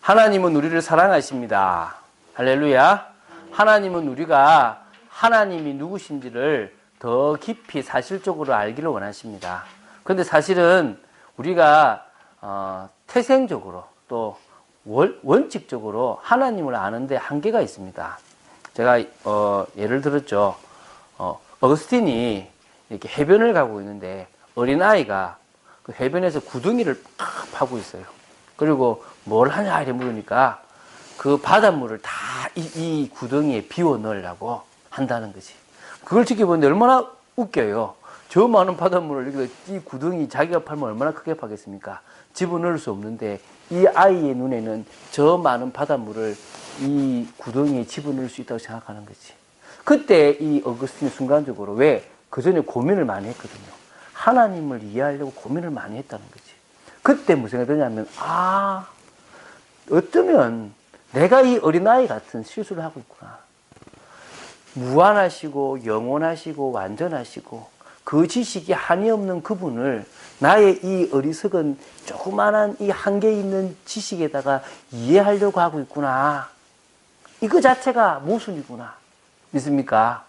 하나님은 우리를 사랑하십니다. 할렐루야. 하나님은 우리가 하나님이 누구신지를 더 깊이 사실적으로 알기를 원하십니다. 그런데 사실은 우리가 태생적으로 또 원칙적으로 하나님을 아는데 한계가 있습니다. 제가 예를 들었죠. 어거스틴이 이렇게 해변을 가고 있는데 어린아이가 그 해변에서 구덩이를 팍 파고 있어요. 그리고 뭘 하냐 이래 물으니까 그 바닷물을 다 이 구덩이에 비워 넣으려고 한다는 거지. 그걸 지켜보는데 얼마나 웃겨요. 저 많은 바닷물을 이 구덩이 자기가 팔면 얼마나 크게 파겠습니까? 집어넣을 수 없는데 이 아이의 눈에는 저 많은 바닷물을 이 구덩이에 집어넣을 수 있다고 생각하는 거지. 그때 이 어거스틴이 순간적으로 왜? 그 전에 고민을 많이 했거든요. 하나님을 이해하려고 고민을 많이 했다는 거지. 그때 무슨 생각이 드냐면, 어쩌면 내가 이 어린아이 같은 실수를 하고 있구나. 무한하시고 영원하시고 완전하시고 그 지식이 한이 없는 그분을 나의 이 어리석은 조그만한 이 한계 있는 지식에다가 이해하려고 하고 있구나. 이거 자체가 모순이구나. 믿습니까?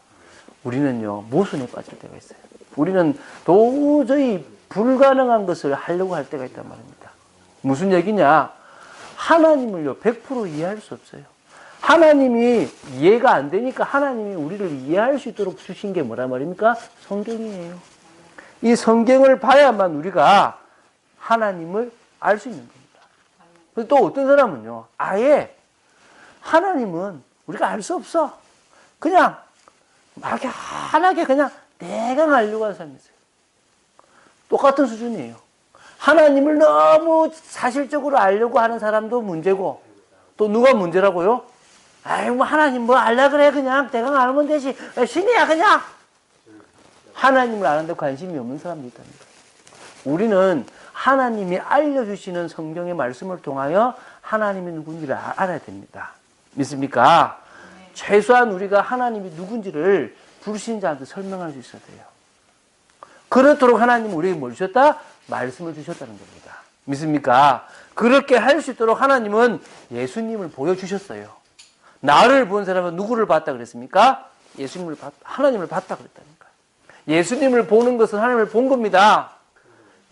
우리는요, 모순에 빠질 때가 있어요. 우리는 도저히 불가능한 것을 하려고 할 때가 있단 말입니다. 무슨 얘기냐? 하나님을요, 100% 이해할 수 없어요. 하나님이 이해가 안 되니까 하나님이 우리를 이해할 수 있도록 주신 게 뭐란 말입니까? 성경이에요. 이 성경을 봐야만 우리가 하나님을 알 수 있는 겁니다. 또 어떤 사람은요, 아예 하나님은 우리가 알 수 없어. 그냥 막연하게 그냥 내가 알려고 하는 사람이 있어요. 똑같은 수준이에요. 하나님을 너무 사실적으로 알려고 하는 사람도 문제고, 또 누가 문제라고요? 아이고, 하나님 뭐 알라 그래, 그냥. 대강 알면 되지. 신이야, 그냥. 하나님을 아는데 관심이 없는 사람도 있답니다. 우리는 하나님이 알려주시는 성경의 말씀을 통하여 하나님이 누군지를 알아야 됩니다. 믿습니까? 최소한 우리가 하나님이 누군지를 불신자한테 설명할 수 있어야 돼요. 그렇도록 하나님은 우리에게 뭘 주셨다? 말씀을 주셨다는 겁니다. 믿습니까? 그렇게 할 수 있도록 하나님은 예수님을 보여주셨어요. 나를 본 사람은 누구를 봤다 그랬습니까? 하나님을 봤다 그랬다니까. 예수님을 보는 것은 하나님을 본 겁니다.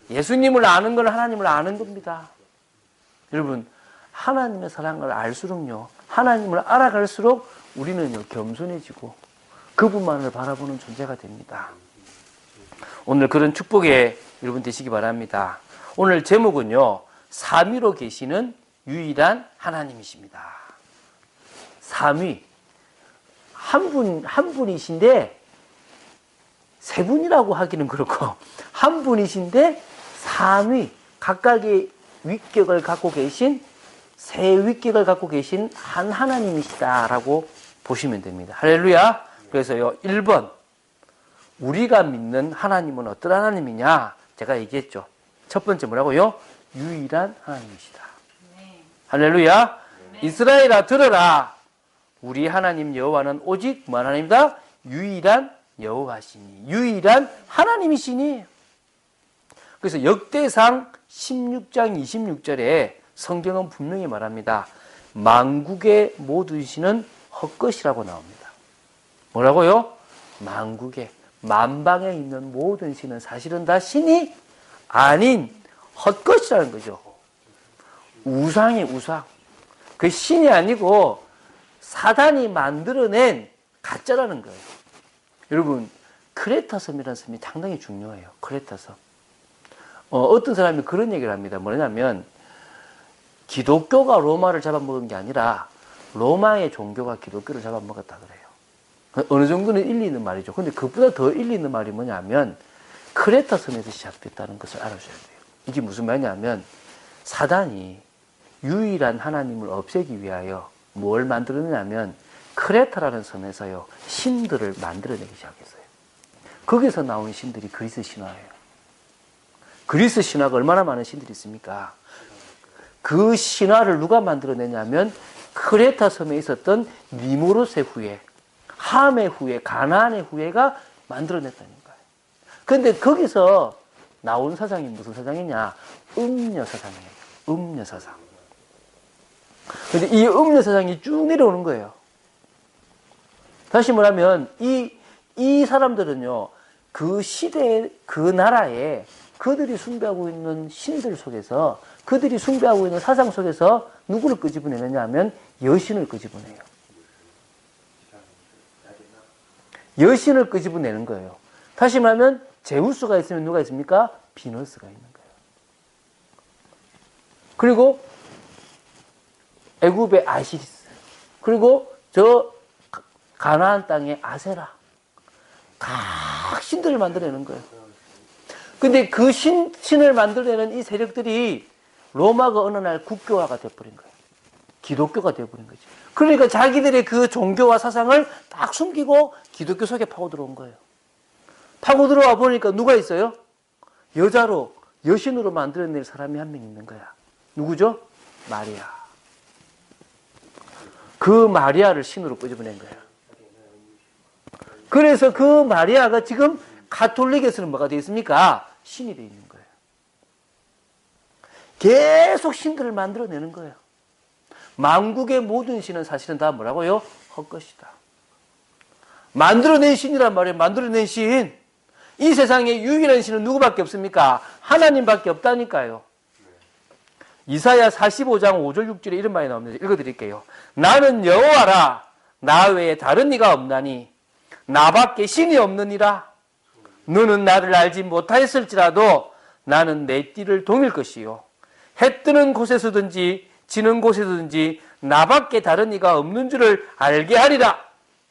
예수님을 아는 건 하나님을 아는 겁니다. 여러분, 하나님의 사랑을 알수록요, 하나님을 알아갈수록 우리는요, 겸손해지고 그분만을 바라보는 존재가 됩니다. 오늘 그런 축복에 여러분 되시기 바랍니다. 오늘 제목은요, 삼위로 계시는 유일한 하나님이십니다. 삼위. 한 분이신데, 세 분이라고 하기는 그렇고, 한 분이신데, 삼위. 각각의 위격을 갖고 계신, 세 위격을 갖고 계신 한 하나님이시다라고 보시면 됩니다. 할렐루야. 그래서요, 1번. 우리가 믿는 하나님은 어떤 하나님이냐? 제가 얘기했죠. 첫 번째 뭐라고요? 유일한 하나님이시다. 네. 할렐루야. 네. 이스라엘아 들어라. 우리 하나님 여호와는 오직 뭐 하나님이다? 유일한 여호와시니. 유일한 하나님이시니. 그래서 역대상 16장 26절에 성경은 분명히 말합니다. 만국의 모든 신은 헛것이라고 나옵니다. 뭐라고요? 만국의 만방에 있는 모든 신은 사실은 다 신이 아닌 헛것이라는 거죠. 우상이 우상. 그 신이 아니고 사단이 만들어낸 가짜라는 거예요. 여러분, 크레타 섬이라는 섬이 상당히 중요해요. 크레타 섬. 어떤 사람이 그런 얘기를 합니다. 뭐냐면 기독교가 로마를 잡아먹은 게 아니라 로마의 종교가 기독교를 잡아먹었다 그래요. 어느 정도는 일리 있는 말이죠. 근데 그것보다 더 일리 있는 말이 뭐냐면 크레타 섬에서 시작됐다는 것을 알아셔야 돼요. 이게 무슨 말이냐면 사단이 유일한 하나님을 없애기 위하여 뭘 만들었냐면 크레타라는 섬에서요, 신들을 만들어내기 시작했어요. 거기서 나온 신들이 그리스 신화예요. 그리스 신화가 얼마나 많은 신들이 있습니까? 그 신화를 누가 만들어내냐면 크레타 섬에 있었던 니무롯의 후예, 함의 후예, 가나안의 후예가 만들어냈다는 거예요. 그런데 거기서 나온 사상이 무슨 사상이냐? 음녀 사상이에요. 음녀 사상. 근데 이 없는 세상이 쭉 내려오는 거예요. 다시 말하면 이 사람들은요, 그 시대에, 그 나라에 그들이 숭배하고 있는 신들 속에서, 그들이 숭배하고 있는 사상 속에서 누구를 끄집어내느냐 하면 여신을 끄집어내요. 여신을 끄집어내는 거예요. 다시 말하면 제우스가 있으면 누가 있습니까? 비너스가 있는 거예요. 그리고 애굽의 아시리스, 그리고 저 가나안 땅의 아세라, 각 신들을 만들어내는 거예요. 근데 그 신을 만들어내는 이 세력들이 로마가 어느 날 국교화가 되어버린 거예요. 기독교가 되어버린 거죠. 그러니까 자기들의 그 종교와 사상을 딱 숨기고 기독교 속에 파고 들어온 거예요. 파고 들어와 보니까 누가 있어요? 여자로, 여신으로 만들어낼 사람이 한 명 있는 거야. 누구죠? 마리아. 그 마리아를 신으로 끄집어낸 거예요. 그래서 그 마리아가 지금 가톨릭에서는 뭐가 되어 있습니까? 신이 되어 있는 거예요. 계속 신들을 만들어내는 거예요. 만국의 모든 신은 사실은 다 뭐라고요? 헛것이다. 만들어낸 신이란 말이에요. 만들어낸 신. 이 세상에 유일한 신은 누구밖에 없습니까? 하나님밖에 없다니까요. 이사야 45장 5절 6절에 이런 말이 나옵니다. 읽어드릴게요. 나는 여호와라. 나 외에 다른 이가 없나니 나밖에 신이 없느니라. 너는 나를 알지 못하였을지라도 나는 내 띠를 동일 것이요. 해 뜨는 곳에서든지 지는 곳에서든지 나밖에 다른 이가 없는 줄을 알게 하리라.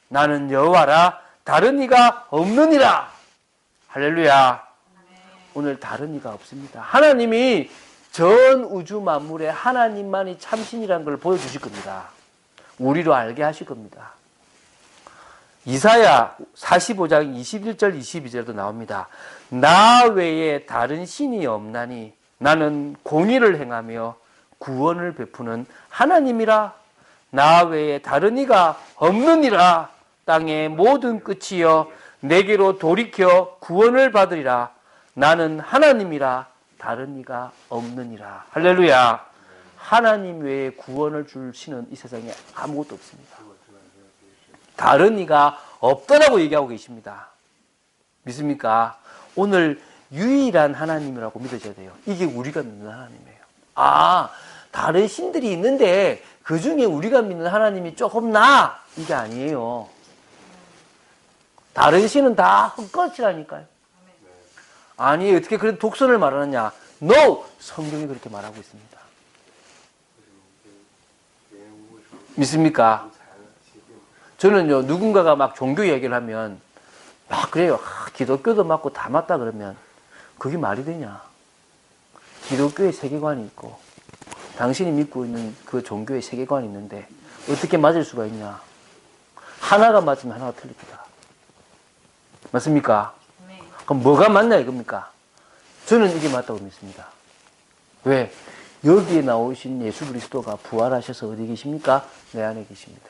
나는 여호와라. 다른 이가 없느니라. 할렐루야. 오늘 다른 이가 없습니다. 하나님이 전 우주 만물에 하나님만이 참신이라는 걸 보여주실 겁니다. 우리로 알게 하실 겁니다. 이사야 45장 21절 22절도 나옵니다. 나 외에 다른 신이 없나니 나는 공의를 행하며 구원을 베푸는 하나님이라. 나 외에 다른 이가 없느니라. 땅의 모든 끝이여 내게로 돌이켜 구원을 받으리라. 나는 하나님이라. 다른 이가 없느니라. 할렐루야. 하나님 외에 구원을 줄 신은 이 세상에 아무것도 없습니다. 다른 이가 없다라고 얘기하고 계십니다. 믿습니까? 오늘 유일한 하나님이라고 믿어져야 돼요. 이게 우리가 믿는 하나님이에요. 아, 다른 신들이 있는데 그 중에 우리가 믿는 하나님이 조금 나? 이게 아니에요. 다른 신은 다 헛것이라니까요. 아니, 어떻게 그런 독선을 말하느냐? No! 성경이 그렇게 말하고 있습니다. 믿습니까? 저는요, 누군가가 막 종교 얘기를 하면 막 그래요. 기독교도 맞고 다 맞다 그러면 그게 말이 되냐? 기독교의 세계관이 있고 당신이 믿고 있는 그 종교의 세계관이 있는데 어떻게 맞을 수가 있냐? 하나가 맞으면 하나가 틀립니다. 맞습니까? 네. 그럼 뭐가 맞냐 이겁니까? 저는 이게 맞다고 믿습니다. 왜? 여기에 나오신 예수 그리스도가 부활하셔서 어디 계십니까? 내 안에 계십니다.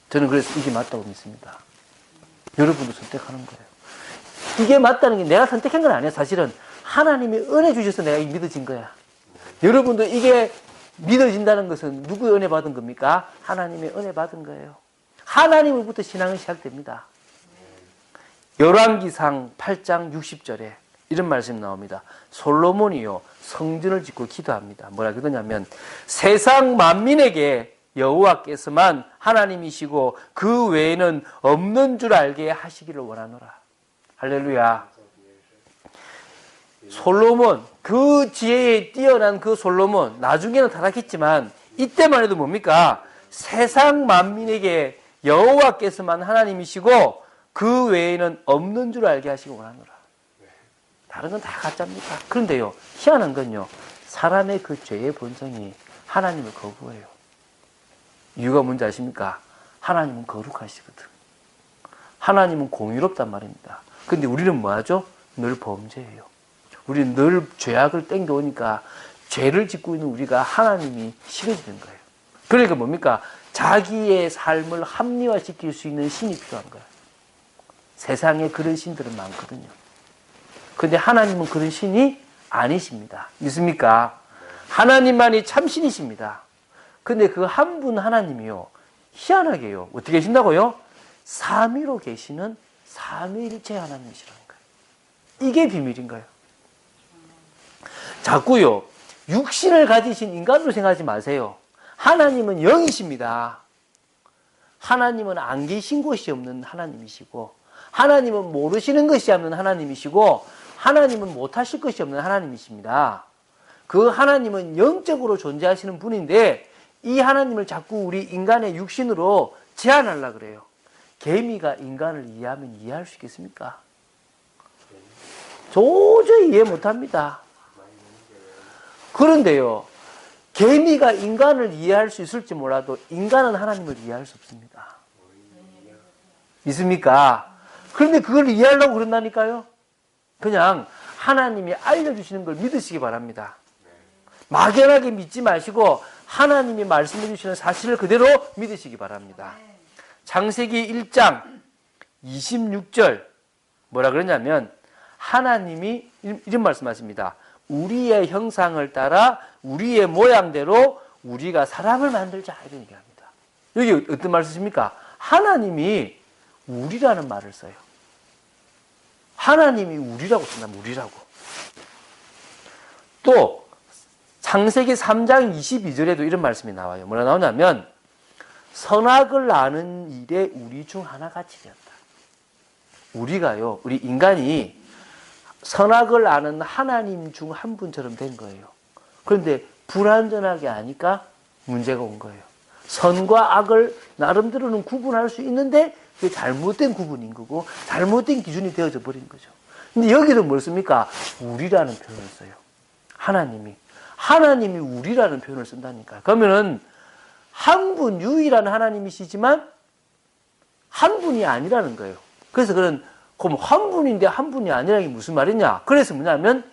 저는 그래서 이게 맞다고 믿습니다. 여러분도 선택하는 거예요. 이게 맞다는 게 내가 선택한 건 아니야. 사실은 하나님이 은혜 주셔서 내가 믿어진 거야. 여러분도 이게 믿어진다는 것은 누구의 은혜 받은 겁니까? 하나님의 은혜 받은 거예요. 하나님으로부터 신앙은 시작됩니다. 열왕기상 8장 60절에 이런 말씀이 나옵니다. 솔로몬이요 성전을 짓고 기도합니다. 뭐라 그러냐면 세상 만민에게 여호와께서만 하나님이시고 그 외에는 없는 줄 알게 하시기를 원하노라. 할렐루야. 솔로몬, 그 지혜에 뛰어난 그 솔로몬, 나중에는 타락했지만 이때만 해도 뭡니까? 세상 만민에게 여호와께서만 하나님이시고 그 외에는 없는 줄 알게 하시기 원하노라. 다른 건 다 가짜입니다. 그런데요, 희한한 건요, 사람의 그 죄의 본성이 하나님을 거부해요. 이유가 뭔지 아십니까? 하나님은 거룩하시거든. 하나님은 공의롭단 말입니다. 근데 우리는 뭐 하죠? 늘 범죄해요. 우리는 늘 죄악을 땡겨오니까 죄를 짓고 있는 우리가 하나님이 싫어지는 거예요. 그러니까 뭡니까? 자기의 삶을 합리화시킬 수 있는 신이 필요한 거예요. 세상에 그런 신들은 많거든요. 근데 하나님은 그런 신이 아니십니다. 믿습니까? 하나님만이 참신이십니다. 근데 그 한 분 하나님이요, 희한하게요, 어떻게 계신다고요? 삼위로 계시는 삼위일체 하나님이시라는 거예요. 이게 비밀인 거예요. 자꾸요, 육신을 가지신 인간으로 생각하지 마세요. 하나님은 영이십니다. 하나님은 안 계신 곳이 없는 하나님이시고, 하나님은 모르시는 것이 없는 하나님이시고, 하나님은 못하실 것이 없는 하나님이십니다. 그 하나님은 영적으로 존재하시는 분인데, 이 하나님을 자꾸 우리 인간의 육신으로 제한하려고 그래요. 개미가 인간을 이해하면 이해할 수 있겠습니까? 도저히 이해 못합니다. 그런데요, 개미가 인간을 이해할 수 있을지 몰라도 인간은 하나님을 이해할 수 없습니다. 믿습니까? 그런데 그걸 이해하려고 그런다니까요. 그냥 하나님이 알려주시는 걸 믿으시기 바랍니다. 막연하게 믿지 마시고 하나님이 말씀해 주시는 사실을 그대로 믿으시기 바랍니다. 창세기 1장 26절 뭐라 그러냐면, 하나님이 이런 말씀하십니다. 우리의 형상을 따라 우리의 모양대로 우리가 사람을 만들자, 이런 얘기합니다. 여기 어떤 말 쓰십니까? 하나님이 우리라는 말을 써요. 하나님이 우리라고 쓴다. 우리라고. 또 창세기 3장 22절에도 이런 말씀이 나와요. 뭐라 나오냐면, 선악을 아는 일에 우리 중 하나같이 되었다. 우리가요, 우리 인간이 선악을 아는 하나님 중 한 분처럼 된 거예요. 그런데 불완전하게 아니까 문제가 온 거예요. 선과 악을 나름대로는 구분할 수 있는데 그게 잘못된 구분인 거고 잘못된 기준이 되어져 버린 거죠. 근데 여기는 뭘 씁니까? 우리라는 표현을 써요. 하나님이 우리라는 표현을 쓴다니까. 그러면은 한 분 유일한 하나님이시지만 한 분이 아니라는 거예요. 그래서 그럼 한 분인데 한 분이 아니라는 게 무슨 말이냐? 그래서 뭐냐면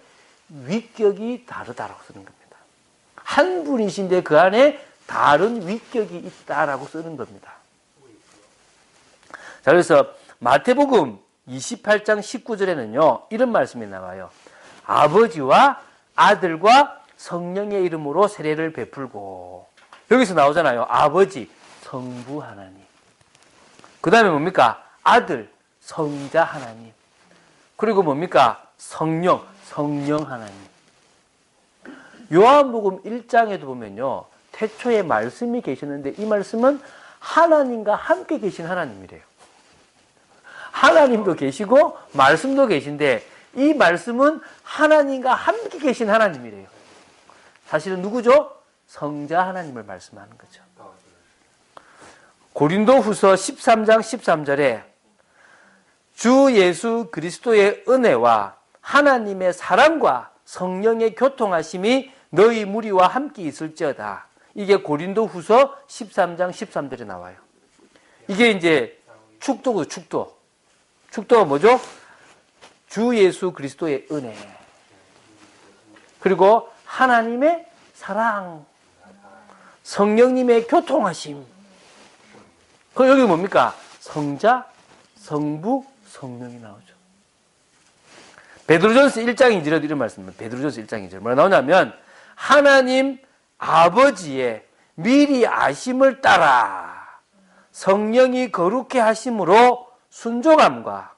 위격이 다르다라고 쓰는 겁니다. 한 분이신데 그 안에 다른 위격이 있다라고 쓰는 겁니다. 자, 그래서 마태복음 28장 19절에는요, 이런 말씀이 나와요. 아버지와 아들과 성령의 이름으로 세례를 베풀고, 여기서 나오잖아요. 아버지, 성부 하나님. 그 다음에 뭡니까? 아들, 성자 하나님. 그리고 뭡니까? 성령 하나님. 요한복음 1장에도 보면요, 태초에 말씀이 계셨는데 이 말씀은 하나님과 함께 계신 하나님이래요. 하나님도 계시고 말씀도 계신데 이 말씀은 하나님과 함께 계신 하나님이래요. 사실은 누구죠? 성자 하나님을 말씀하는 거죠. 고린도후서 13장 13절에 주 예수 그리스도의 은혜와 하나님의 사랑과 성령의 교통하심이 너희 무리와 함께 있을지어다. 이게 고린도후서 13장 13절에 나와요. 이게 이제 축도고 축도. 축도가 뭐죠? 주 예수 그리스도의 은혜. 그리고 하나님의 사랑. 성령님의 교통하심. 그 여기 뭡니까? 성자, 성부, 성령이 나오죠. 베드로전서 1장 2절에도 이런 말씀입니다. 베드로전서 1장 2절. 뭐라 나오냐면, 하나님 아버지의 미리 아심을 따라 성령이 거룩해 하심으로 순종함과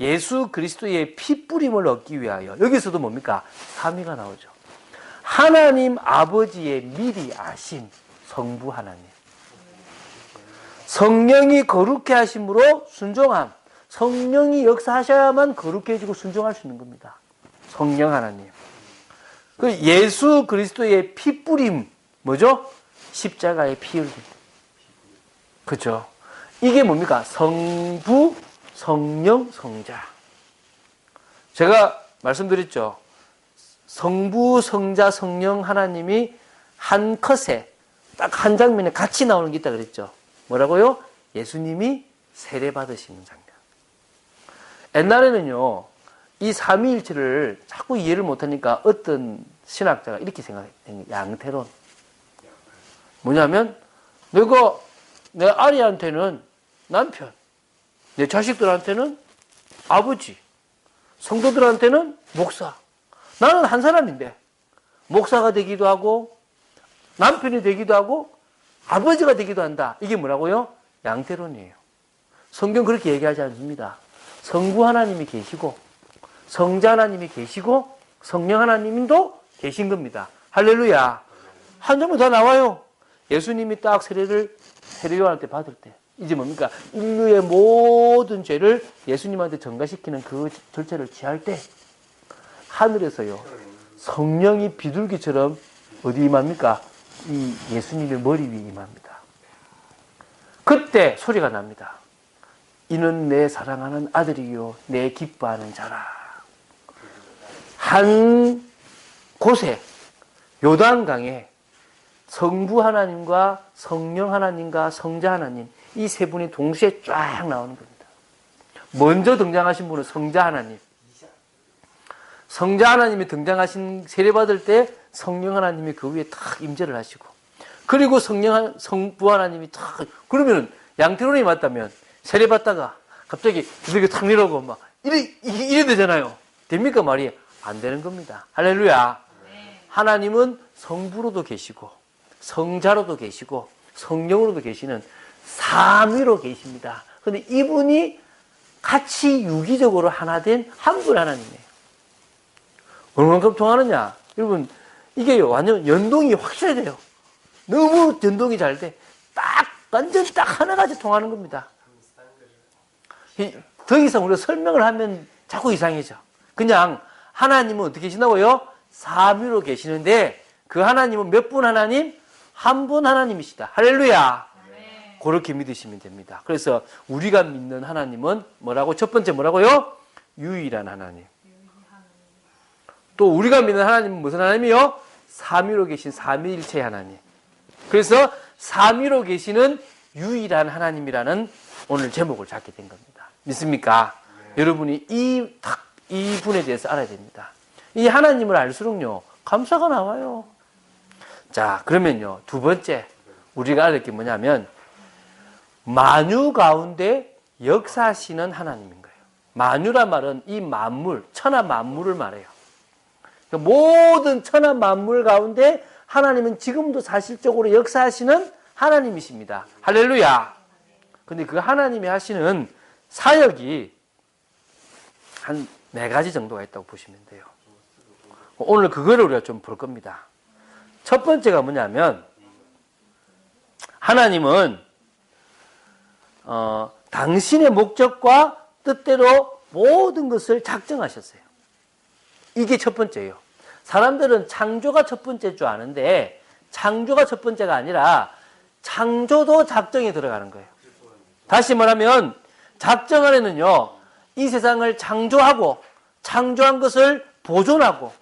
예수 그리스도의 피 뿌림을 얻기 위하여. 여기서도 뭡니까? 삼위가 나오죠. 하나님 아버지의 미리 아심, 성부 하나님. 성령이 거룩해 하심으로 순종함. 성령이 역사하셔야만 거룩해지고 순종할 수 있는 겁니다. 성령 하나님. 그 예수 그리스도의 피 뿌림, 뭐죠? 십자가의 피 흘림. 그죠? 이게 뭡니까? 성부, 성령, 성자. 제가 말씀드렸죠. 성부, 성자, 성령 하나님이 한 컷에 딱 한 장면에 같이 나오는 게 있다 그랬죠. 뭐라고요? 예수님이 세례 받으시는 장면. 옛날에는요, 이 삼위일체를 자꾸 이해를 못하니까 어떤 신학자가 이렇게 생각해요. 양태론. 뭐냐면, 내 아내한테는 남편, 내 자식들한테는 아버지, 성도들한테는 목사. 나는 한 사람인데, 목사가 되기도 하고, 남편이 되기도 하고, 아버지가 되기도 한다. 이게 뭐라고요? 양태론이에요. 성경 그렇게 얘기하지 않습니다. 성부 하나님이 계시고 성자 하나님이 계시고 성령 하나님도 계신 겁니다. 할렐루야. 한 점은 다 나와요. 예수님이 딱 세례요한한테 받을 때 이제 뭡니까? 인류의 모든 죄를 예수님한테 전가시키는 그 절차를 취할 때 하늘에서요 성령이 비둘기처럼 어디 임합니까? 이 예수님의 머리 위에 임합니다. 그때 소리가 납니다. 이는 내 사랑하는 아들이요 내 기뻐하는 자라. 한 곳에 요단강에 성부 하나님과 성령 하나님과 성자 하나님 이 세 분이 동시에 쫙 나오는 겁니다. 먼저 등장하신 분은 성자 하나님. 성자 하나님이 등장하신 세례받을 때 성령 하나님이 그 위에 탁 임재를 하시고 그리고 성부 하나님이 탁 그러면은 양태론이 맞다면 세례받다가 갑자기 이렇게 탁 내려오고 막 이래 되잖아요. 됩니까 말이? 안 되는 겁니다. 할렐루야. 하나님은 성부로도 계시고 성자로도 계시고 성령으로도 계시는 삼위로 계십니다. 그런데 이분이 같이 유기적으로 하나 된 한 분 하나님이에요. 얼마만큼 통하느냐? 여러분 이게 완전 연동이 확실해야 돼요. 너무 연동이 잘 돼. 완전 딱 하나같이 통하는 겁니다. 더 이상 우리가 설명을 하면 자꾸 이상해져. 그냥 하나님은 어떻게 계시나고요? 삼위로 계시는데 그 하나님은 몇 분 하나님? 한 분 하나님이시다. 할렐루야. 네. 그렇게 믿으시면 됩니다. 그래서 우리가 믿는 하나님은 뭐라고? 첫 번째 뭐라고요? 유일한 하나님. 또 우리가 믿는 하나님은 무슨 하나님이요? 삼위로 계신 삼위일체 하나님. 그래서 삼위로 계시는 유일한 하나님이라는 오늘 제목을 잡게 된 겁니다. 믿습니까? 네. 여러분이 이 분에 대해서 알아야 됩니다. 이 하나님을 알수록요 감사가 나와요. 자, 그러면요 두 번째 우리가 알을 게 뭐냐면 만유 가운데 역사하시는 하나님인 거예요. 만유란 말은 이 만물, 천하 만물을 말해요. 모든 천하 만물 가운데 하나님은 지금도 사실적으로 역사하시는 하나님이십니다. 할렐루야. 근데 그 하나님이 하시는 사역이 한 4가지 정도가 있다고 보시면 돼요. 오늘 그거를 우리가 좀 볼 겁니다. 첫 번째가 뭐냐면 하나님은 당신의 목적과 뜻대로 모든 것을 작정하셨어요. 이게 첫 번째예요. 사람들은 창조가 첫 번째인 줄 아는데 창조가 첫 번째가 아니라 창조도 작정에 들어가는 거예요. 다시 말하면 작정 안에는요 이 세상을 창조하고 창조한 것을 보존하고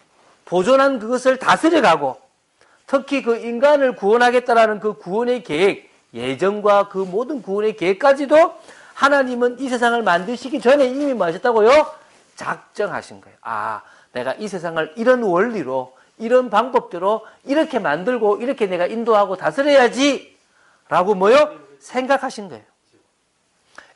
보존한 그것을 다스려가고 특히 그 인간을 구원하겠다라는 그 구원의 계획, 예정과 그 모든 구원의 계획까지도 하나님은 이 세상을 만드시기 전에 이미 뭐 하셨다고요? 작정하신 거예요. 아, 내가 이 세상을 이런 원리로, 이런 방법대로 이렇게 만들고 이렇게 내가 인도하고 다스려야지 라고 뭐요? 생각하신 거예요.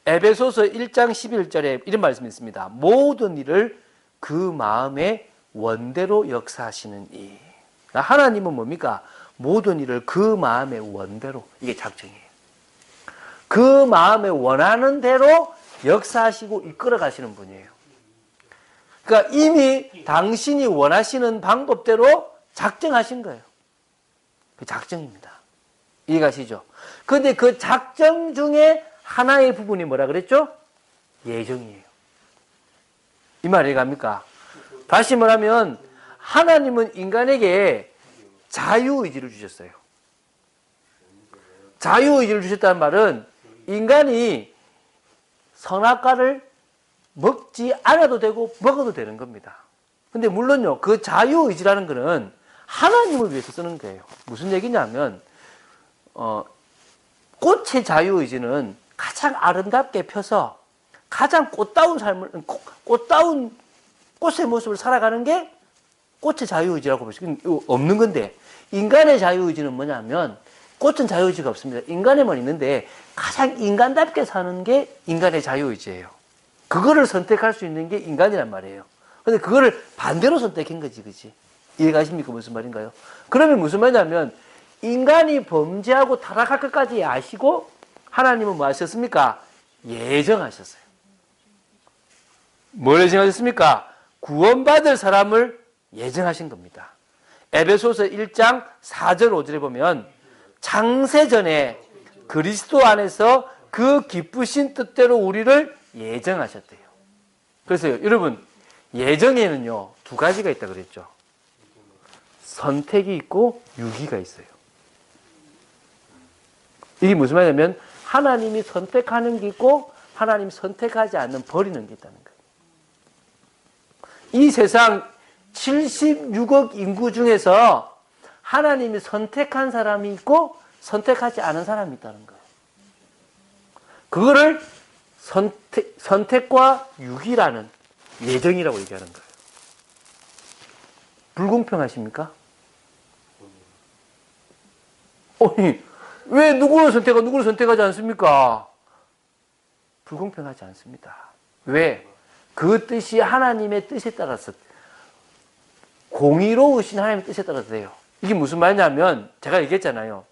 에베소서 1장 11절에 이런 말씀이 있습니다. 모든 일을 그 마음의 원대로 역사하시는 이. 하나님은 뭡니까? 모든 일을 그 마음의 원대로. 이게 작정이에요. 그 마음에 원하는 대로 역사하시고 이끌어 가시는 분이에요. 그러니까 이미 당신이 원하시는 방법대로 작정하신 거예요. 그 작정입니다. 이해가시죠? 그런데 그 작정 중에 하나의 부분이 뭐라 그랬죠? 예정이에요. 이 말이 이해갑니까? 다시 말하면 하나님은 인간에게 자유의지를 주셨어요. 자유의지를 주셨다는 말은 인간이 선악과를 먹지 않아도 되고 먹어도 되는 겁니다. 근데 물론요 그 자유의지라는 거는 하나님을 위해서 쓰는 거예요. 무슨 얘기냐면 꽃의 자유의지는 가장 아름답게 펴서 가장 꽃다운 삶을 꽃다운 꽃의 모습을 살아가는 게 꽃의 자유의지라고 볼 수 없는 건데 인간의 자유의지는 뭐냐면 꽃은 자유의지가 없습니다. 인간에만 있는데 가장 인간답게 사는 게 인간의 자유의지예요. 그거를 선택할 수 있는 게 인간이란 말이에요. 근데 그거를 반대로 선택한 거지, 그치? 이해가십니까? 무슨 말인가요? 그러면 무슨 말이냐면 인간이 범죄하고 타락할 것까지 아시고 하나님은 뭐 하셨습니까? 예정하셨어요. 뭘 예정하셨습니까? 구원받을 사람을 예정하신 겁니다. 에베소서 1장 4절 5절에 보면 창세전에 그리스도 안에서 그 기쁘신 뜻대로 우리를 예정하셨대요. 그래서 여러분, 예정에는요 두 가지가 있다 그랬죠. 선택이 있고 유기가 있어요. 이게 무슨 말이냐면 하나님이 선택하는 게 있고 하나님이 선택하지 않는 버리는 게 있다는 거예요. 이 세상 76억 인구 중에서 하나님이 선택한 사람이 있고 선택하지 않은 사람이 있다는 거예요. 그거를 선택과 유기라는 예정이라고 얘기하는 거예요. 불공평하십니까? 아니, 왜 누구를 선택하고 누구를 선택하지 않습니까? 불공평하지 않습니다. 왜? 그 뜻이 하나님의 뜻에 따라서 공의로우신 하나님의 뜻에 따라서 돼요. 이게 무슨 말이냐면 제가 얘기했잖아요.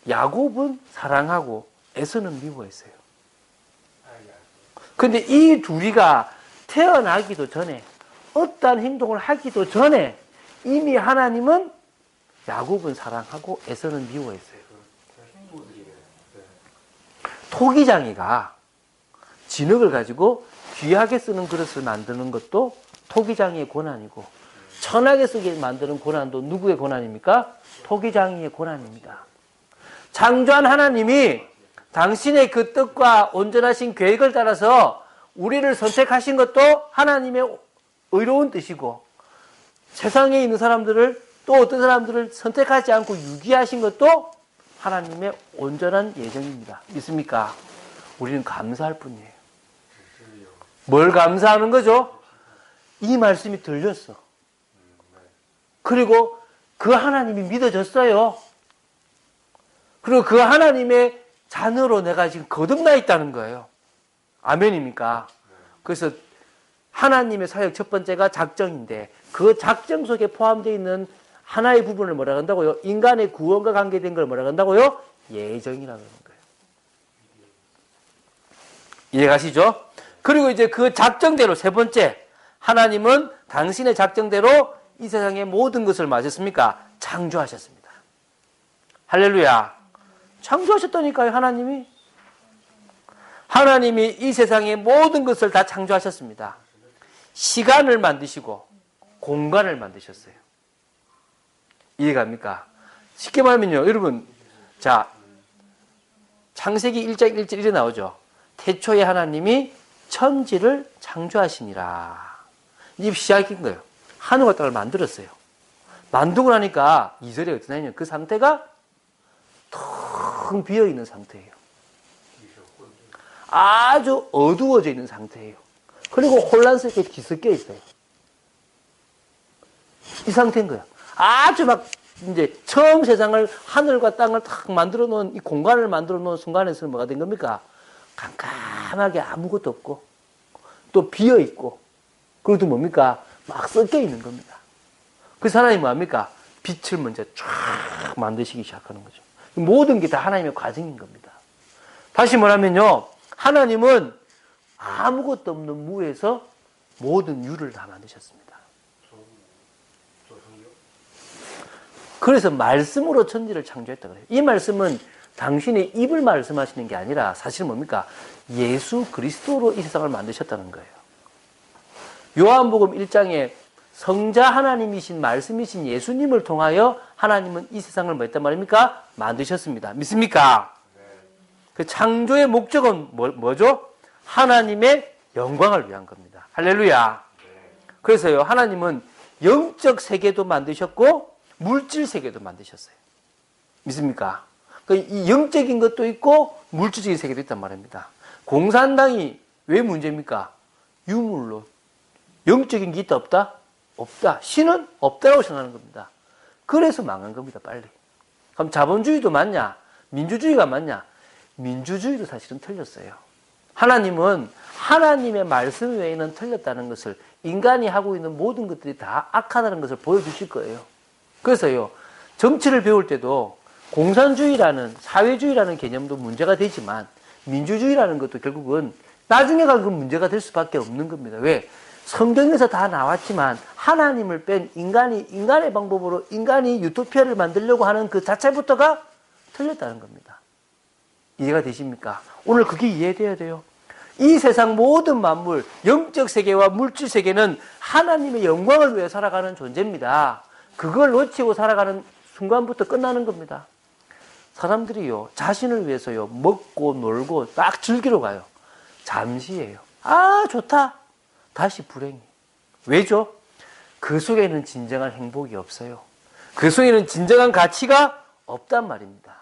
야곱은 사랑하고 에서는 미워했어요. 근데 이 둘이가 태어나기도 전에 어떠한 행동을 하기도 전에 이미 하나님은 야곱은 사랑하고 에서는 미워했어요. 토기장이가 진흙을 가지고 귀하게 쓰는 그릇을 만드는 것도 토기장이의 권한이고 천하게 쓰게 만드는 권한도 누구의 권한입니까? 토기장이의 권한입니다. 창조한 하나님이 당신의 그 뜻과 온전하신 계획을 따라서 우리를 선택하신 것도 하나님의 의로운 뜻이고 세상에 있는 사람들을 또 어떤 사람들을 선택하지 않고 유기하신 것도 하나님의 온전한 예정입니다. 믿습니까? 우리는 감사할 뿐이에요. 뭘 감사하는 거죠? 이 말씀이 들렸어. 그리고 그 하나님이 믿어졌어요. 그리고 그 하나님의 자녀로 내가 지금 거듭나 있다는 거예요. 아멘입니까? 그래서 하나님의 사역 첫 번째가 작정인데 그 작정 속에 포함되어 있는 하나의 부분을 뭐라 한다고요? 인간의 구원과 관계된 걸 뭐라 한다고요? 예정이라고 하는 거예요. 이해가시죠? 그리고 이제 그 작정대로 세 번째, 하나님은 당신의 작정대로 이 세상의 모든 것을 맞았습니까? 창조하셨습니다. 할렐루야. 창조하셨다니까요, 하나님이. 하나님이 이 세상의 모든 것을 다 창조하셨습니다. 시간을 만드시고 공간을 만드셨어요. 이해갑니까? 쉽게 말하면요, 여러분, 자, 창세기 1장 1절에 나오죠. 태초에 하나님이 천지를 창조하시니라. 이 시작인 거예요. 하늘과 땅을 만들었어요. 만들고 나니까 2절에 어떻게 나냐면 그 상태가 텅 비어있는 상태예요. 아주 어두워져 있는 상태예요. 그리고 혼란스럽게 뒤섞여 있어요. 이 상태인 거예요. 아주 막 이제 처음 세상을 하늘과 땅을 탁 만들어 놓은 이 공간을 만들어 놓은 순간에서는 뭐가 된 겁니까? 깜깜하게 아무것도 없고 또 비어 있고 그리고 또 뭡니까? 막 섞여 있는 겁니다. 그래서 하나님이 뭐합니까? 빛을 먼저 쫙 만드시기 시작하는 거죠. 모든 게 다 하나님의 과정인 겁니다. 다시 말하면요, 하나님은 아무것도 없는 무에서 모든 유를 다 만드셨습니다. 그래서 말씀으로 천지를 창조했다 그래요. 이 말씀은 당신의 입을 말씀하시는 게 아니라 사실은 뭡니까? 예수 그리스도로 이 세상을 만드셨다는 거예요. 요한복음 1장에 성자 하나님이신 말씀이신 예수님을 통하여 하나님은 이 세상을 뭐 했단 말입니까? 만드셨습니다. 믿습니까? 네. 그 창조의 목적은 뭐죠? 하나님의 영광을 위한 겁니다. 할렐루야. 네. 그래서요, 하나님은 영적 세계도 만드셨고 물질 세계도 만드셨어요. 믿습니까? 이 영적인 것도 있고 물질적인 세계도 있단 말입니다. 공산당이 왜 문제입니까? 유물로. 영적인 게 있다 없다? 없다. 신은 없다라고 생각하는 겁니다. 그래서 망한 겁니다, 빨리. 그럼 자본주의도 맞냐? 민주주의가 맞냐? 민주주의도 사실은 틀렸어요. 하나님은 하나님의 말씀 외에는 틀렸다는 것을 인간이 하고 있는 모든 것들이 다 악하다는 것을 보여주실 거예요. 그래서요, 정치를 배울 때도 공산주의라는, 사회주의라는 개념도 문제가 되지만 민주주의라는 것도 결국은 나중에 가서 문제가 될 수밖에 없는 겁니다. 왜? 성경에서 다 나왔지만 하나님을 뺀 인간의 방법으로 인간이 유토피아를 만들려고 하는 그 자체부터가 틀렸다는 겁니다. 이해가 되십니까? 오늘 그게 이해돼야 돼요. 이 세상 모든 만물, 영적 세계와 물질 세계는 하나님의 영광을 위해 살아가는 존재입니다. 그걸 놓치고 살아가는 순간부터 끝나는 겁니다. 사람들이요, 자신을 위해서요, 먹고 놀고 딱 즐기러 가요. 잠시예요. 아, 좋다. 다시 불행이. 왜죠? 그 속에는 진정한 행복이 없어요. 그 속에는 진정한 가치가 없단 말입니다.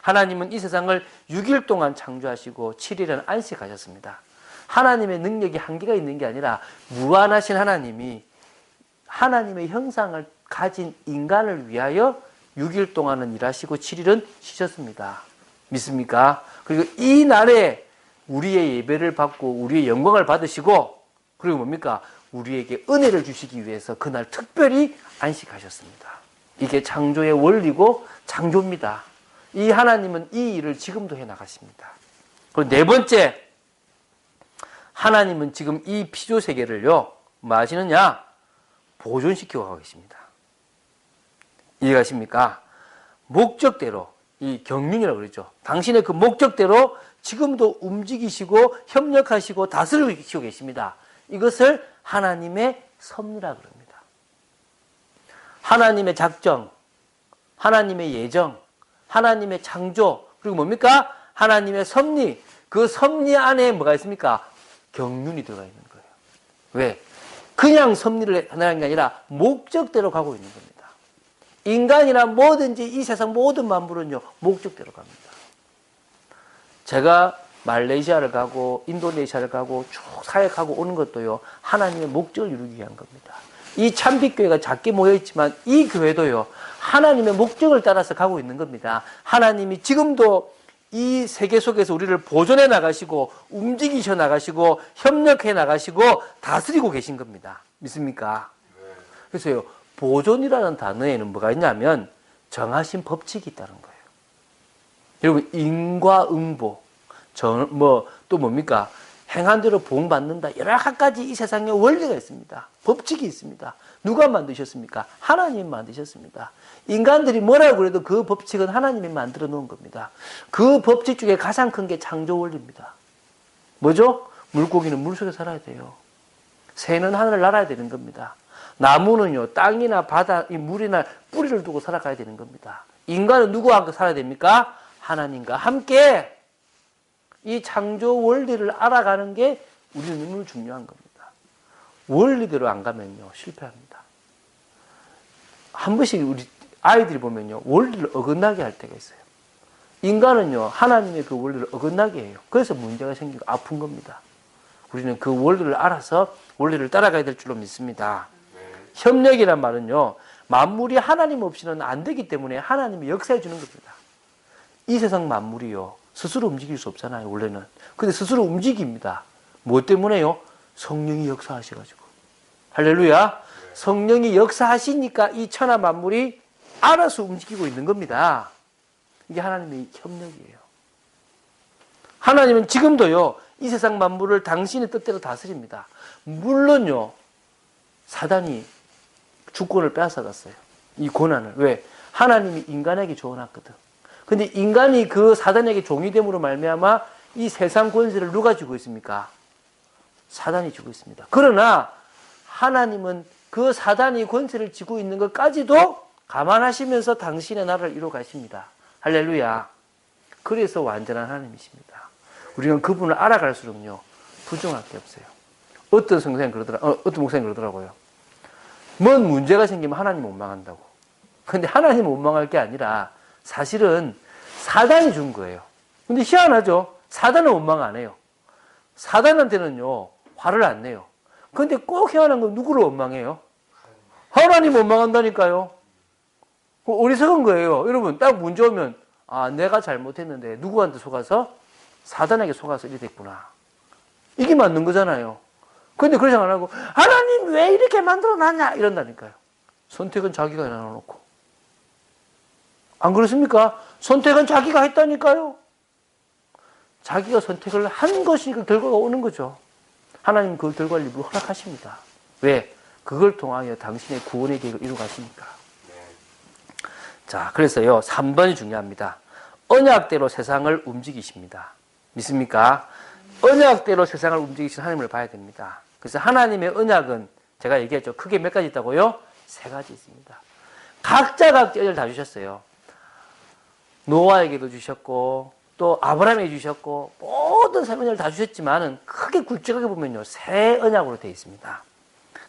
하나님은 이 세상을 6일 동안 창조하시고 7일은 안식하셨습니다. 하나님의 능력이 한계가 있는 게 아니라 무한하신 하나님이 하나님의 형상을 가진 인간을 위하여 6일 동안은 일하시고 7일은 쉬셨습니다. 믿습니까? 그리고 이 날에 우리의 예배를 받고 우리의 영광을 받으시고 그리고 뭡니까? 우리에게 은혜를 주시기 위해서 그날 특별히 안식하셨습니다. 이게 창조의 원리고 창조입니다. 이 하나님은 이 일을 지금도 해나가십니다. 그리고 네 번째, 하나님은 지금 이 피조 세계를요, 뭐 하시느냐? 보존시키고 가고 계십니다. 이해가십니까? 목적대로, 이 경륜이라고 그러죠. 당신의 그 목적대로 지금도 움직이시고 협력하시고 다스리고 계십니다. 이것을 하나님의 섭리라 그럽니다. 하나님의 작정, 하나님의 예정, 하나님의 창조, 그리고 뭡니까? 하나님의 섭리. 그 섭리 안에 뭐가 있습니까? 경륜이 들어가 있는 거예요. 왜? 그냥 섭리를 하는 게 아니라 목적대로 가고 있는 겁니다. 인간이나 뭐든지 이 세상 모든 만물은요, 목적대로 갑니다. 제가 말레이시아를 가고 인도네시아를 가고 쭉 사역하고 오는 것도요, 하나님의 목적을 이루기 위한 겁니다. 이 참빛교회가 작게 모여있지만 이 교회도요, 하나님의 목적을 따라서 가고 있는 겁니다. 하나님이 지금도 이 세계 속에서 우리를 보존해 나가시고 움직이셔 나가시고 협력해 나가시고 다스리고 계신 겁니다. 믿습니까? 그래서요, 보존이라는 단어에는 뭐가 있냐면 정하신 법칙이 있다는 거예요. 여러분, 인과응보, 또 뭡니까? 행한 대로 보응받는다. 여러 가지 이 세상에 원리가 있습니다. 법칙이 있습니다. 누가 만드셨습니까? 하나님이 만드셨습니다. 인간들이 뭐라고 그래도 그 법칙은 하나님이 만들어 놓은 겁니다. 그 법칙 중에 가장 큰 게 창조 원리입니다. 뭐죠? 물고기는 물속에 살아야 돼요. 새는 하늘을 날아야 되는 겁니다. 나무는요, 땅이나 바다, 이 물이나 뿌리를 두고 살아가야 되는 겁니다. 인간은 누구와 함께 살아야 됩니까? 하나님과 함께 이 창조 원리를 알아가는 게 우리는 너무 중요한 겁니다. 원리대로 안 가면요, 실패합니다. 한 번씩 우리 아이들이 보면요, 원리를 어긋나게 할 때가 있어요. 인간은요, 하나님의 그 원리를 어긋나게 해요. 그래서 문제가 생기고 아픈 겁니다. 우리는 그 원리를 알아서 원리를 따라가야 될 줄로 믿습니다. 협력이란 말은요, 만물이 하나님 없이는 안 되기 때문에 하나님이 역사해 주는 겁니다. 이 세상 만물이요, 스스로 움직일 수 없잖아요, 원래는. 근데 스스로 움직입니다. 뭐 때문에요? 성령이 역사하셔가지고. 할렐루야. 성령이 역사하시니까 이 천하 만물이 알아서 움직이고 있는 겁니다. 이게 하나님의 협력이에요. 하나님은 지금도요, 이 세상 만물을 당신의 뜻대로 다스립니다. 물론요, 사단이 주권을 빼앗아갔어요. 이 권한을. 왜? 하나님이 인간에게 줘놨거든. 근데 인간이 그 사단에게 종이 됨으로 말미암아 이 세상 권세를 누가 쥐고 있습니까? 사단이 쥐고 있습니다. 그러나 하나님은 그 사단이 권세를 쥐고 있는 것까지도 감안하시면서 당신의 나라를 이루어 가십니다. 할렐루야. 그래서 완전한 하나님이십니다. 우리가 그분을 알아갈수록요, 부정할 게 없어요. 어떤 목사님 그러더라고요. 뭔 문제가 생기면 하나님 원망한다고. 근데 하나님 원망할 게 아니라 사실은 사단이 준 거예요. 근데 희한하죠? 사단은 원망 안 해요. 사단한테는요, 화를 안 내요. 근데 꼭 희한한 건 누구를 원망해요? 하나님 원망한다니까요. 어리석은 거예요. 여러분, 딱 문제 오면, 아, 내가 잘못했는데 누구한테 속아서? 사단에게 속아서 이래 됐구나. 이게 맞는 거잖아요. 근데 그런 생각 안 하고, 하나님 왜 이렇게 만들어 놨냐? 이런다니까요. 선택은 자기가 내놔놓고. 안 그렇습니까? 선택은 자기가 했다니까요. 자기가 선택을 한 것이니까 결과가 오는 거죠. 하나님은 그 결과를 일부러 허락하십니다. 왜? 그걸 통하여 당신의 구원의 계획을 이루가시니까. 자, 그래서요, 3번이 중요합니다. 언약대로 세상을 움직이십니다. 믿습니까? 언약대로 세상을 움직이신 하나님을 봐야 됩니다. 그래서 하나님의 언약은 제가 얘기했죠. 크게 몇 가지 있다고요? 3가지 있습니다. 각자 언약을 다 주셨어요. 노아에게도 주셨고 또 아브라함에게 주셨고 모든 언약을 다 주셨지만은 크게 굵직하게 보면요, 3 언약으로 되어 있습니다.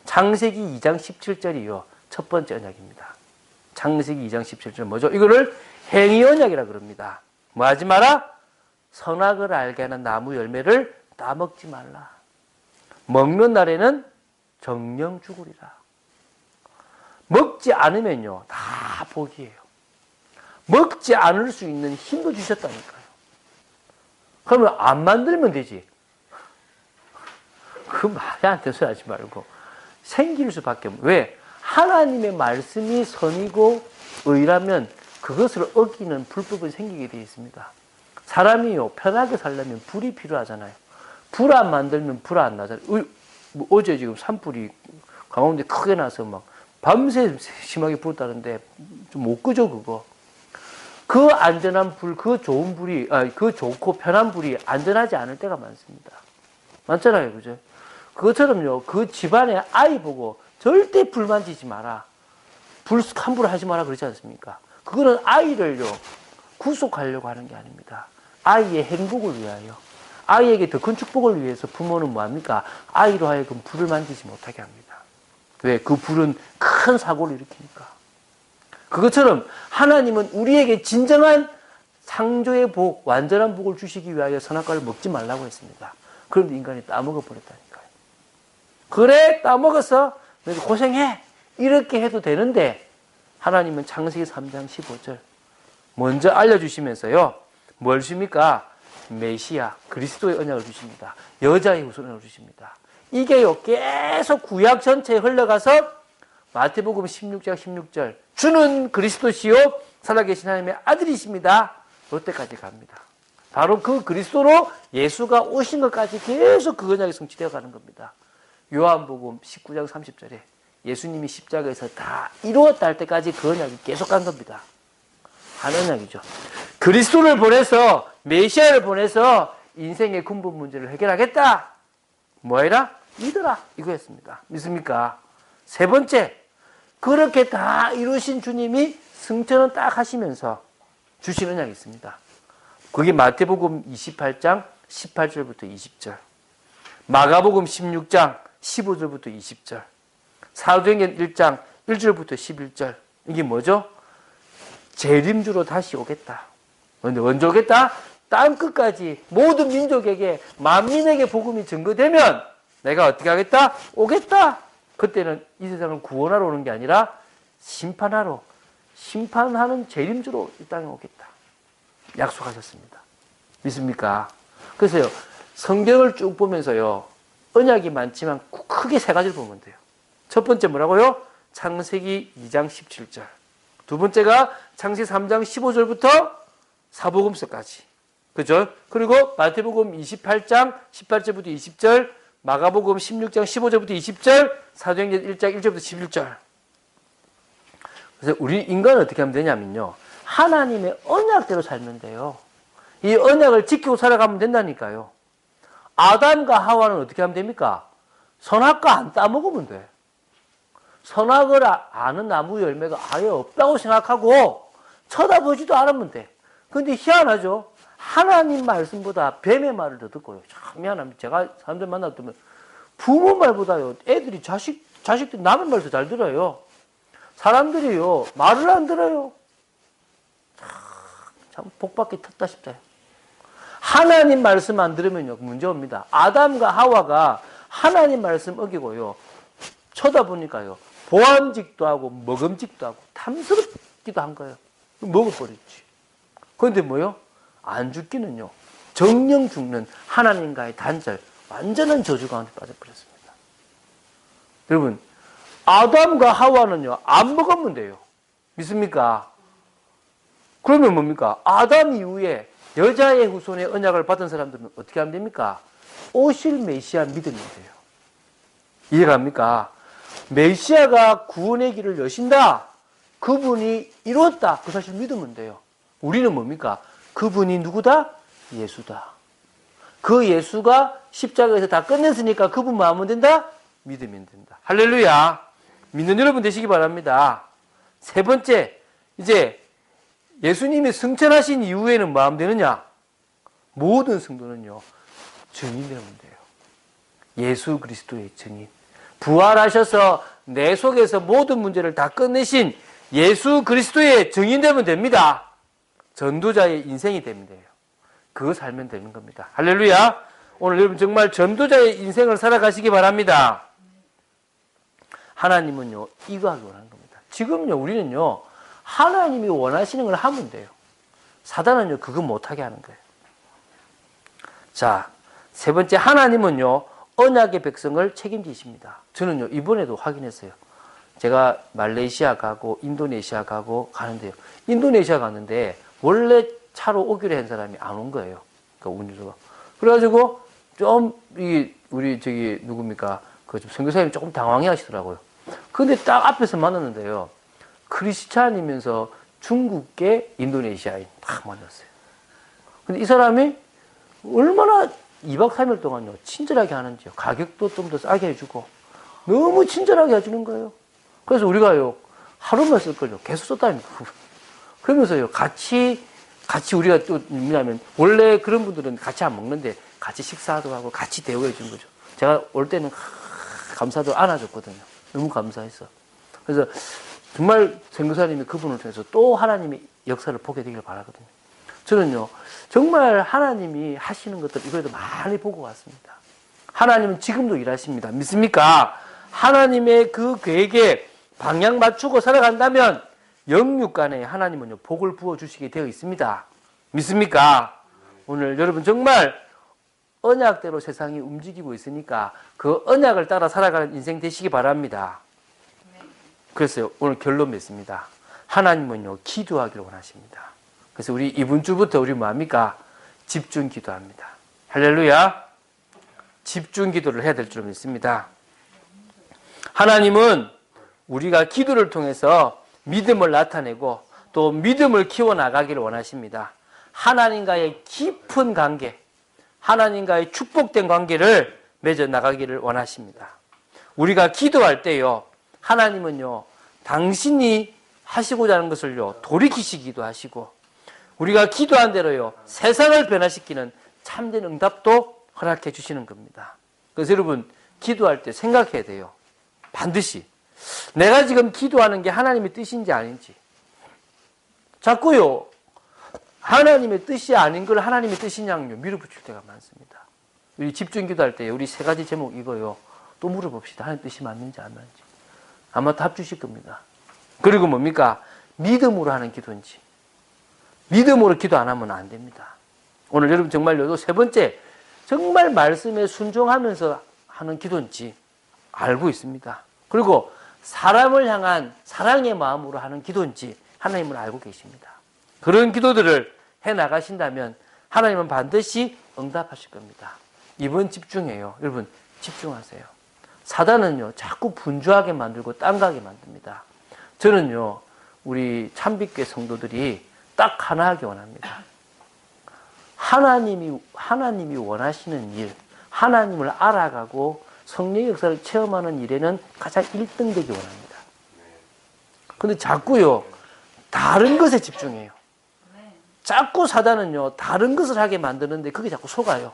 창세기 2장 17절이요, 첫 번째 언약입니다. 창세기 2장 17절 뭐죠? 이거를 행위 언약이라 그럽니다. 뭐 하지 마라? 선악을 알게 하는 나무 열매를 따먹지 말라. 먹는 날에는 정령 죽으리라. 먹지 않으면요, 다 복이에요. 먹지 않을 수 있는 힘도 주셨다니까요. 그러면 안 만들면 되지. 그 말이 안 돼서 하지 말고 생길 수밖에 없어요. 왜? 하나님의 말씀이 선이고 의라면 그것을 어기는 불법은 생기게 되어 있습니다. 사람이요, 편하게 살려면 불이 필요하잖아요. 불 안 만들면 불 안 나잖아요. 어제 지금 산불이 강원도에 크게 나서 막 밤새 심하게 불었다는데 좀 못 끄죠, 그거. 그 안전한 불, 그 좋은 불이, 그 좋고 편한 불이 안전하지 않을 때가 많습니다. 많잖아요, 그죠? 그것처럼요, 그 집안에 아이 보고 절대 불 만지지 마라. 함부로 하지 마라 그러지 않습니까? 그거는 아이를요, 구속하려고 하는 게 아닙니다. 아이의 행복을 위하여, 아이에게 더 큰 축복을 위해서 부모는 뭐합니까? 아이로 하여금 불을 만지지 못하게 합니다. 왜? 그 불은 큰 사고를 일으키니까. 그것처럼 하나님은 우리에게 진정한 창조의 복, 완전한 복을 주시기 위하여 선악과를 먹지 말라고 했습니다. 그런데 인간이 따먹어 버렸다니까요. 그래, 따먹어서 고생해, 이렇게 해도 되는데 하나님은 창세기 3장 15절 먼저 알려주시면서요, 뭘 주십니까? 메시아, 그리스도의 언약을 주십니다. 여자의 후손을 주십니다. 이게요, 계속 구약 전체에 흘러가서 마태복음 16장 16절 주는 그리스도시요 살아계신 하나님의 아들이십니다. 이때까지 갑니다. 바로 그 그리스도로 예수가 오신 것까지 계속 그 언약이 성취되어 가는 겁니다. 요한복음 19장 30절에 예수님이 십자가에서 다 이루었다 할 때까지 그 언약이 계속 간 겁니다. 한 언약이죠. 그리스도를 보내서, 메시아를 보내서 인생의 근본 문제를 해결하겠다. 뭐해라? 믿어라. 이거였습니다. 믿습니까? 3번째, 그렇게 다 이루신 주님이 승천은 딱 하시면서 주신 언약이 있습니다. 그게 마태복음 28장 18절부터 20절, 마가복음 16장 15절부터 20절, 사도행전 1장 1절부터 11절. 이게 뭐죠? 재림주로 다시 오겠다. 근데 언제 오겠다? 땅 끝까지 모든 민족에게, 만민에게 복음이 증거되면 내가 어떻게 하겠다? 오겠다. 그때는 이 세상을 구원하러 오는 게 아니라 심판하러, 심판하는 재림주로 이 땅에 오겠다. 약속하셨습니다. 믿습니까? 그래서요, 성경을 쭉 보면서요, 언약이 많지만 크게 3가지를 보면 돼요. 첫 번째 뭐라고요? 창세기 2장 17절. 두 번째가 창세기 3장 15절부터 사복음서까지. 그죠? 그리고 마태복음 28장 18절부터 20절, 마가복음 16장 15절부터 20절, 사도행전 1장 1절부터 11절. 그래서 우리 인간은 어떻게 하면 되냐면요, 하나님의 언약대로 살면 돼요. 이 언약을 지키고 살아가면 된다니까요. 아담과 하와는 어떻게 하면 됩니까? 선악과 안 따먹으면 돼. 선악을 아는 나무 열매가 아예 없다고 생각하고 쳐다보지도 않으면 돼. 근데 희한하죠? 하나님 말씀보다 뱀의 말을 더 듣고요. 참 미안합니다. 제가 사람들 만나보면 부모 말보다요, 애들이 자식들 남의 말 더 잘 들어요. 사람들이요, 말을 안 들어요. 참 복받기 텄다 싶다. 하나님 말씀 안 들으면요, 문제 옵니다. 아담과 하와가 하나님 말씀 어기고요, 쳐다보니까요, 보암직도 하고 먹음직도 하고 탐스럽기도 한 거예요. 먹어버렸지. 그런데 뭐요? 안 죽기는요, 정령 죽는 하나님과의 단절, 완전한 저주 가운데 빠져버렸습니다. 여러분, 아담과 하와는요, 안 먹으면 돼요. 믿습니까? 그러면 뭡니까? 아담 이후에 여자의 후손의 언약을 받은 사람들은 어떻게 하면 됩니까? 오실 메시아 믿으면 돼요. 이해가 갑니까? 메시아가 구원의 길을 여신다. 그분이 이뤘다. 그 사실 믿으면 돼요. 우리는 뭡니까? 그분이 누구다? 예수다. 그 예수가 십자가에서 다 끝냈으니까 그분만 하면 된다? 믿으면 된다. 할렐루야. 믿는 여러분 되시기 바랍니다. 세 번째, 이제 예수님이 승천하신 이후에는 뭐 하면 되느냐? 모든 성도는요, 증인되면 돼요. 예수 그리스도의 증인. 부활하셔서 내 속에서 모든 문제를 다 끝내신 예수 그리스도의 증인되면 됩니다. 전도자의 인생이 되면 돼요. 그거 살면 되는 겁니다. 할렐루야. 오늘 여러분 정말 전도자의 인생을 살아가시기 바랍니다. 하나님은요, 이거 하기 원하는 겁니다. 지금요, 우리는요, 하나님이 원하시는 걸 하면 돼요. 사단은요, 그거 못하게 하는 거예요. 자, 세 번째, 하나님은요, 언약의 백성을 책임지십니다. 저는요, 이번에도 확인했어요. 제가 말레이시아 가고 인도네시아 가고 가는데요. 인도네시아 갔는데 원래 차로 오기로 한 사람이 안 온 거예요. 그러니까 운전수가. 그래가지고 좀 우리 저기 누굽니까? 그 선교사님이 조금 당황해 하시더라고요. 근데 딱 앞에서 만났는데요. 크리스찬이면서 중국계 인도네시아인 딱 만났어요. 근데 이 사람이 얼마나 2박 3일 동안요, 친절하게 하는지요. 가격도 좀 더 싸게 해주고, 너무 친절하게 해주는 거예요. 그래서 우리가요, 하루만 쓸걸요, 계속 썼다니까. 그러면서요, 같이 우리가 또, 뭐냐면, 원래 그런 분들은 같이 안 먹는데, 같이 식사도 하고, 같이 대우해 준 거죠. 제가 올 때는 감사도 안아줬거든요. 너무 감사했어. 그래서 정말 선교사님이 그분을 통해서 또 하나님의 역사를 보게 되길 바라거든요. 저는요, 정말 하나님이 하시는 것들 이거에도 많이 보고 왔습니다. 하나님은 지금도 일하십니다. 믿습니까? 하나님의 그 계획에 방향 맞추고 살아간다면 영육간에 하나님은요, 복을 부어주시게 되어 있습니다. 믿습니까? 오늘 여러분 정말 언약대로 세상이 움직이고 있으니까 그 언약을 따라 살아가는 인생 되시기 바랍니다. 그래서 오늘 결론 맺습니다. 하나님은요, 기도하기를 원하십니다. 그래서 우리 이번 주부터 우리 뭐합니까? 집중 기도합니다. 할렐루야. 집중 기도를 해야 될 줄 믿습니다. 하나님은 우리가 기도를 통해서 믿음을 나타내고 또 믿음을 키워나가기를 원하십니다. 하나님과의 깊은 관계, 하나님과의 축복된 관계를 맺어 나가기를 원하십니다. 우리가 기도할 때요, 하나님은요, 당신이 하시고자 하는 것을요, 돌이키시기도 하시고, 우리가 기도한 대로요, 세상을 변화시키는 참된 응답도 허락해 주시는 겁니다. 그래서 여러분, 기도할 때 생각해야 돼요. 반드시. 내가 지금 기도하는 게 하나님의 뜻인지 아닌지. 자꾸요, 하나님의 뜻이 아닌 걸 하나님의 뜻이냐고 밀어붙일 때가 많습니다. 우리 집중 기도할 때 우리 세 가지 제목 이거요. 또 물어봅시다. 하나님 뜻이 맞는지 안 맞는지. 아마 답 주실 겁니다. 그리고 뭡니까? 믿음으로 하는 기도인지. 믿음으로 기도 안 하면 안 됩니다. 오늘 여러분 정말요, 세 번째, 정말 말씀에 순종하면서 하는 기도인지 알고 있습니다. 그리고 사람을 향한 사랑의 마음으로 하는 기도인지 하나님은 알고 계십니다. 그런 기도들을 해 나가신다면 하나님은 반드시 응답하실 겁니다. 이번 집중해요. 여러분 집중하세요. 사단은요, 자꾸 분주하게 만들고 딴가게 만듭니다. 저는요, 우리 참빛교회 성도들이 딱 하나 하기 원합니다. 하나님이 원하시는 일, 하나님을 알아가고 성령의 역사를 체험하는 일에는 가장 1등 되기 원합니다. 근데 자꾸요, 다른 것에 집중해요. 자꾸 사단은요, 다른 것을 하게 만드는데 그게 자꾸 속아요.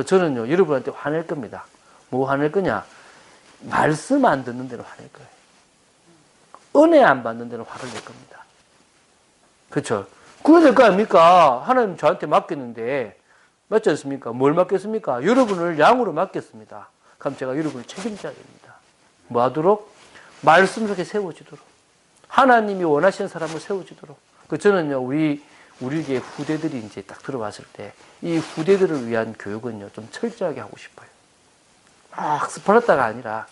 저는요, 여러분한테 화낼 겁니다. 뭐 화낼 거냐? 말씀 안 듣는 대로 화낼 거예요. 은혜 안 받는 대로 화를 낼 겁니다. 그렇죠? 그래야 될 거 아닙니까? 하나님 저한테 맡겼는데, 맞지 않습니까? 뭘 맡겼습니까? 여러분을 양으로 맡겼습니다. 그럼 제가 여러분을 책임져야 됩니다. 뭐 하도록? 말씀 속에 세워지도록. 하나님이 원하시는 사람을 세워지도록. 저는요, 우리에게 후대들이 이제 딱 들어왔을 때, 이 후대들을 위한 교육은요, 좀 철저하게 하고 싶어요. 막 스포했다가 아니라,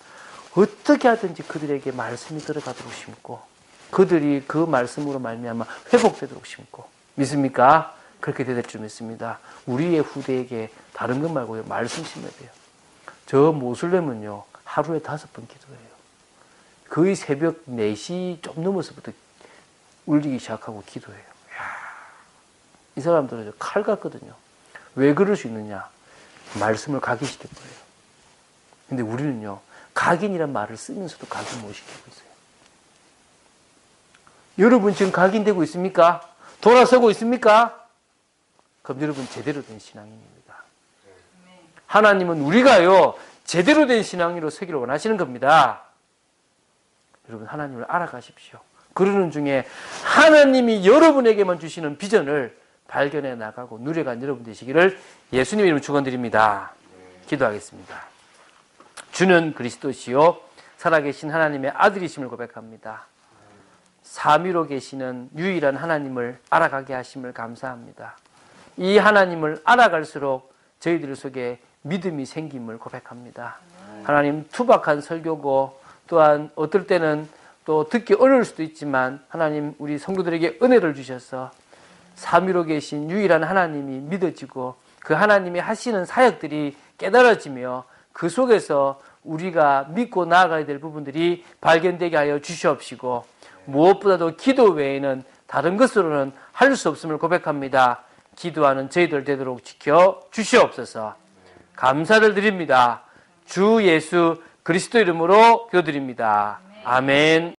어떻게 하든지 그들에게 말씀이 들어가도록 심고, 그들이 그 말씀으로 말미암아 회복되도록 심고, 믿습니까? 그렇게 될 줄 믿습니다. 우리의 후대에게 다른 것 말고요, 말씀 심어야 돼요. 저 모슬렘은요, 하루에 5번 기도해요. 거의 새벽 4시 좀 넘어서부터 울리기 시작하고 기도해요. 이 사람들은 칼 같거든요. 왜 그럴 수 있느냐? 말씀을 각인시킬 거예요. 근데 우리는요, 각인이란 말을 쓰면서도 각인 못 시키고 있어요. 여러분 지금 각인되고 있습니까? 돌아서고 있습니까? 그럼 여러분 제대로 된 신앙인입니다. 하나님은 우리가요, 제대로 된 신앙인으로 서기를 원하시는 겁니다. 여러분 하나님을 알아가십시오. 그러는 중에 하나님이 여러분에게만 주시는 비전을 발견해 나가고 누려간 여러분 되시기를 예수님 이름으로 축원드립니다. 기도하겠습니다. 주는 그리스도시요 살아계신 하나님의 아들이심을 고백합니다. 삼위로 계시는 유일한 하나님을 알아가게 하심을 감사합니다. 이 하나님을 알아갈수록 저희들 속에 믿음이 생김을 고백합니다. 하나님, 투박한 설교고 또한 어떨 때는 또 듣기 어려울 수도 있지만 하나님, 우리 성도들에게 은혜를 주셔서 삼위로 계신 유일한 하나님이 믿어지고 그 하나님이 하시는 사역들이 깨달아지며 그 속에서 우리가 믿고 나아가야 될 부분들이 발견되게 하여 주시옵시고, 무엇보다도 기도 외에는 다른 것으로는 할 수 없음을 고백합니다. 기도하는 저희들 되도록 지켜 주시옵소서. 감사를 드립니다. 주 예수 그리스도 이름으로 기도드립니다. 아멘.